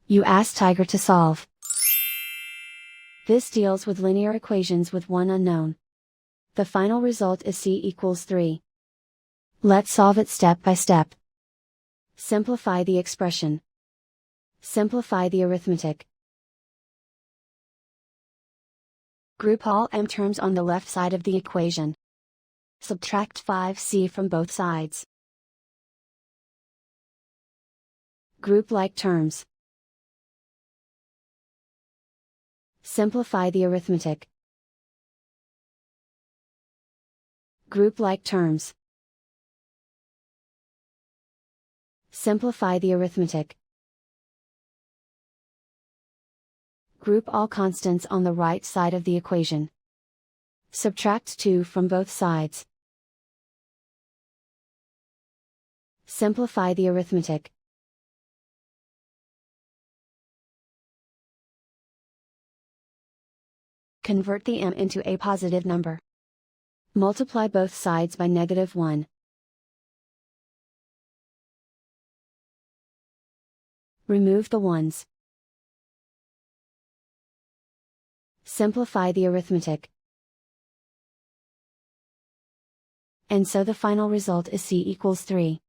You ask Tiger to solve. This deals with linear equations with one unknown. The final result is c equals 3. Let's solve it step by step. Simplify the expression. Simplify the arithmetic. Group all m terms on the left side of the equation. Subtract 5c from both sides. Group like terms. Simplify the arithmetic. Group like terms. Simplify the arithmetic. Group all constants on the right side of the equation. Subtract 2 from both sides. Simplify the arithmetic. Convert the m into a positive number. Multiply both sides by -1. Remove the ones. Simplify the arithmetic. And so the final result is c equals 3.